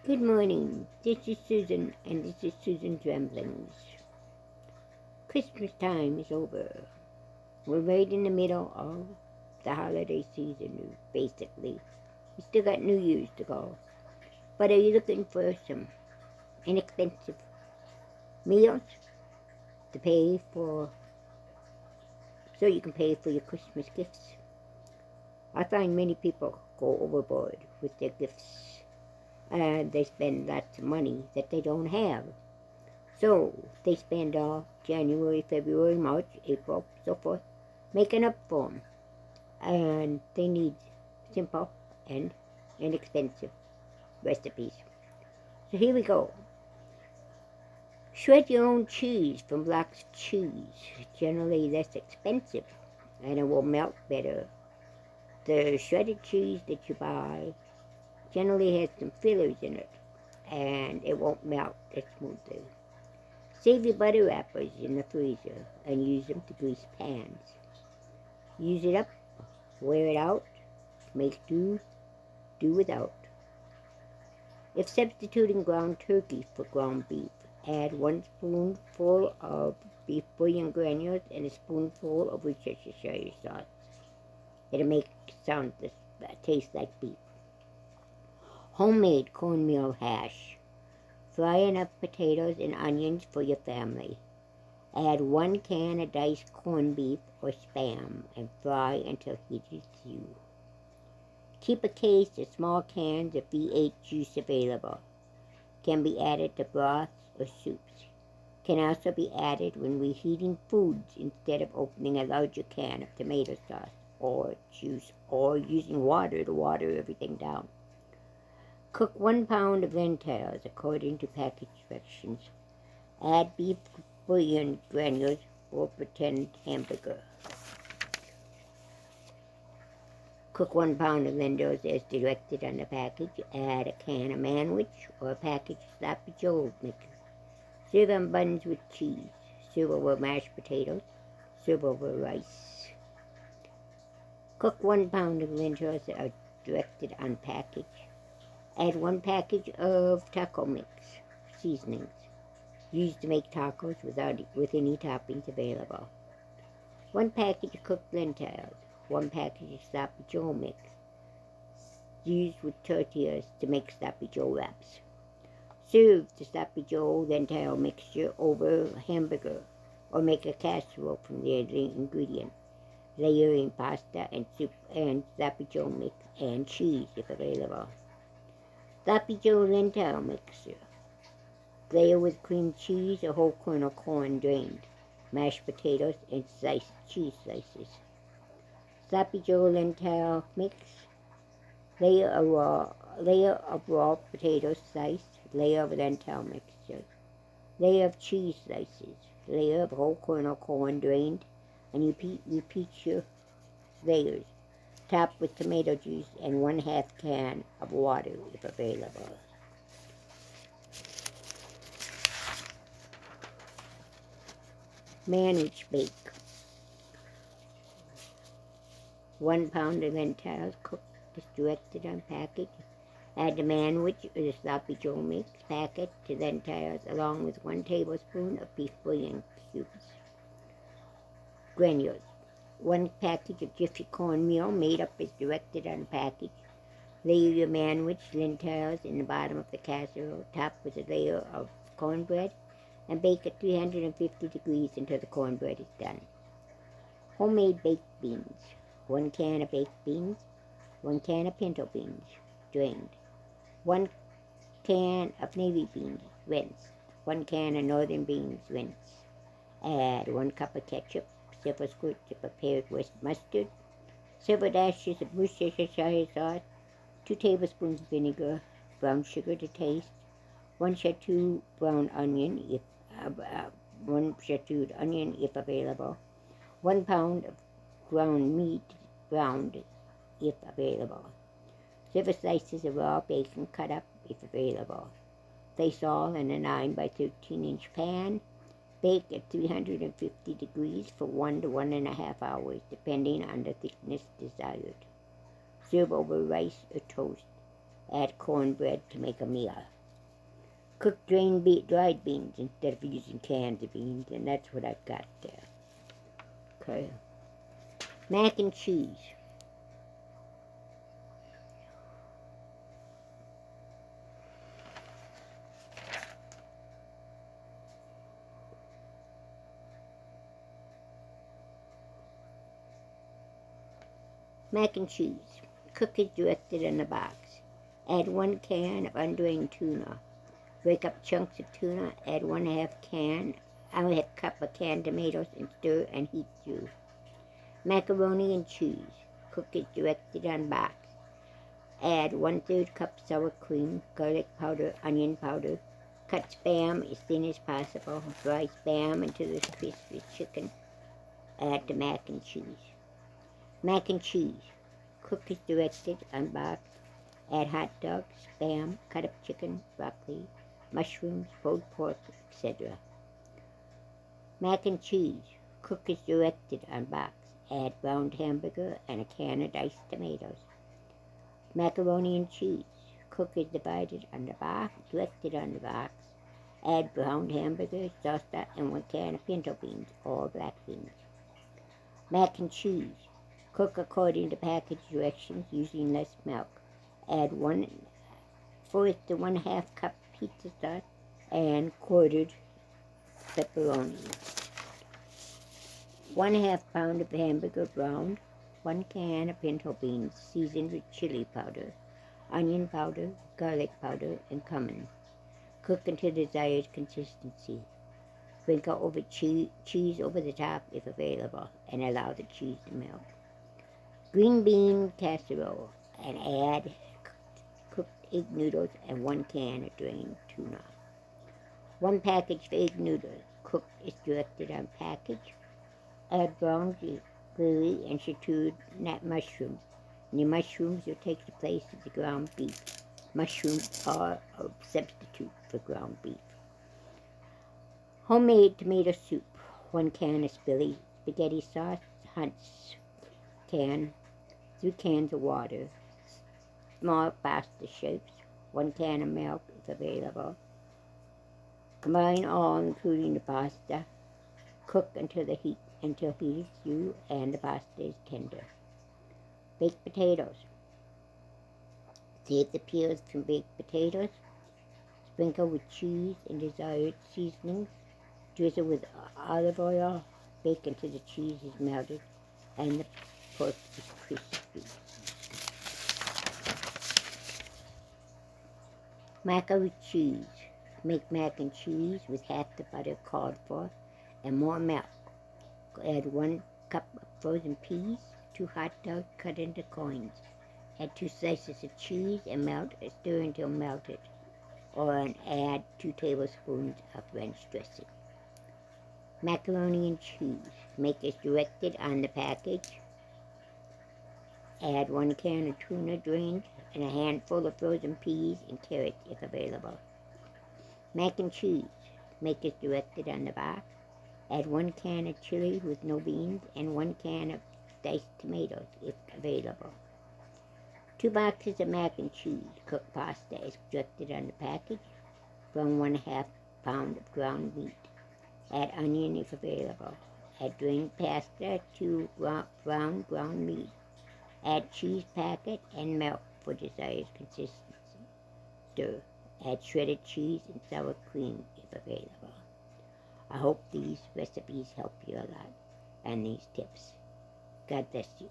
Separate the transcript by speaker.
Speaker 1: Good morning. This is Susan, and this is Susan's Ramblings. Christmas time is over. We're right in the middle of the holiday season, basically. We still got New Year's to go. But are you looking for some inexpensive meals to pay for, so you can pay for your Christmas gifts? I find many people go overboard with their gifts, and they spend lots of money that they don't have. So they spend all January, February, March, April, so forth, making up for them. And they need simple and inexpensive recipes. So here we go. Shred your own cheese from blocks of cheese, generally less expensive, and it will melt better. The shredded cheese that you buy generally has some fillers in it, and it won't melt as smoothly. Save your butter wrappers in the freezer and use them to grease pans. Use it up, wear it out, make do without. If substituting ground turkey for ground beef, add 1 spoonful of beef bouillon granules and a spoonful of Worcestershire sauce. It'll make it taste like beef. Homemade cornmeal hash. Fry enough potatoes and onions for your family. Add 1 can of diced corned beef or Spam and fry until heated through. Keep a case of small cans of V8 juice available. Can be added to broths or soups. Can also be added when reheating foods instead of opening a larger can of tomato sauce or juice or using water to water everything down. Cook 1 pound of lentils according to package directions. Add beef bouillon granules or pretend hamburger. Cook 1 pound of lentils as directed on the package. Add a can of manwich or a package of sloppy joe mix. Serve on buns with cheese. Serve over mashed potatoes. Serve over rice. Cook 1 pound of lentils as directed on package. Add 1 package of taco mix seasonings, used to make tacos with any toppings available. 1 package of cooked lentils. 1 package of sloppy joe mix, used with tortillas to make sloppy joe wraps. Serve the sloppy joe lentil mixture over a hamburger or make a casserole from the ingredient. Layer in pasta and soup and sloppy joe mix and cheese if available. Sloppy joe lentil mixture. Layer with cream cheese or whole kernel corn drained, mashed potatoes, and sliced cheese slices. Sloppy joe lentil mix. Layer of raw potatoes sliced. Layer of lentil mixture. Layer of cheese slices. Layer of whole kernel corn drained, and repeat your layers. Top with tomato juice and 1/2 can of water if available. Manwich bake. 1 pound of lentils cooked as directed on package. Add the manwich or the sloppy joe mix packet to lentils along with 1 tablespoon of beef bouillon cubes. Granules. 1 package of Jiffy cornmeal made up as directed on package. Layer your manwich lentils in the bottom of the casserole, top with a layer of cornbread, and bake at 350 degrees until the cornbread is done. Homemade baked beans. 1 can of baked beans. 1 can of pinto beans, drained. 1 can of navy beans, rinsed. 1 can of northern beans, rinsed. Add 1 cup of ketchup, several squirts of prepared mustard, several dashes of Worcestershire sauce, 2 tablespoons of vinegar, brown sugar to taste, 1 shadowed brown onion if 1 shadowed onion if available, 1 pound of ground meat browned if available. Several slices of raw bacon cut up if available. Place all in a 9 by 13-inch pan. Bake at 350 degrees for 1 to 1.5 hours, depending on the thickness desired. Serve over rice or toast. Add cornbread to make a meal. Cook dried beans instead of using canned beans, and that's what I've got there. Okay. Mac and cheese. Mac and cheese. Cook as directed in the box. Add 1 can of undrained tuna. Break up chunks of tuna. Add 1/2 cup of canned tomatoes and stir and heat through. Macaroni and cheese. Cook as directed on box. Add 1/3 cup sour cream, garlic powder, onion powder. Cut Spam as thin as possible. Fry Spam into the crispy chicken. Add the mac and cheese. Mac and cheese. Cook as directed on box. Add hot dogs, Spam, cut up chicken, broccoli, mushrooms, pulled pork, etc. Mac and cheese. Cook as directed on box. Add browned hamburger and a can of diced tomatoes. Macaroni and cheese. Cook as divided on the box, directed on the box. Add browned hamburger, salsa, and 1 can of pinto beans or black beans. Mac and cheese. Cook according to package directions using less milk. Add 1/4 to 1/2 cup pizza sauce and quartered pepperoni. 1/2 pound of hamburger browned. 1 can of pinto beans seasoned with chili powder, onion powder, garlic powder, and cumin. Cook until desired consistency. Sprinkle over cheese over the top if available, and allow the cheese to melt. Green bean casserole, and add cooked egg noodles and 1 can of drained tuna. 1 package of egg noodles, cooked as directed on package. Add brown gravy and sauteed mushrooms. And the mushrooms will take the place of the ground beef. Mushrooms are a substitute for ground beef. Homemade tomato soup. 1 can of spaghetti sauce, Hunt's can, 3 cans of water, small pasta shapes, 1 can of milk if available. Combine all, including the pasta. Cook until heated through and the pasta is tender. Baked potatoes. Save the peels from baked potatoes. Sprinkle with cheese and desired seasonings. Drizzle with olive oil. Bake until the cheese is melted and the pork is crispy. Mac with cheese. Make mac and cheese with half the butter called for and more milk. Add 1 cup of frozen peas, 2 hot dogs cut into coins. Add 2 slices of cheese and stir until melted, and add 2 tablespoons of ranch dressing. Macaroni and cheese. Make as directed on the package. Add 1 can of tuna drained and a handful of frozen peas and carrots if available. Mac and cheese. Make as directed on the box. Add 1 can of chili with no beans and 1 can of diced tomatoes if available. 2 boxes of mac and cheese. Cooked pasta as directed on the package. Brown 1/2 pound of ground meat. Add onion if available. Add drained pasta to brown ground meat. Add cheese packet and milk for desired consistency. Stir. Add shredded cheese and sour cream if available. I hope these recipes help you a lot and these tips. God bless you.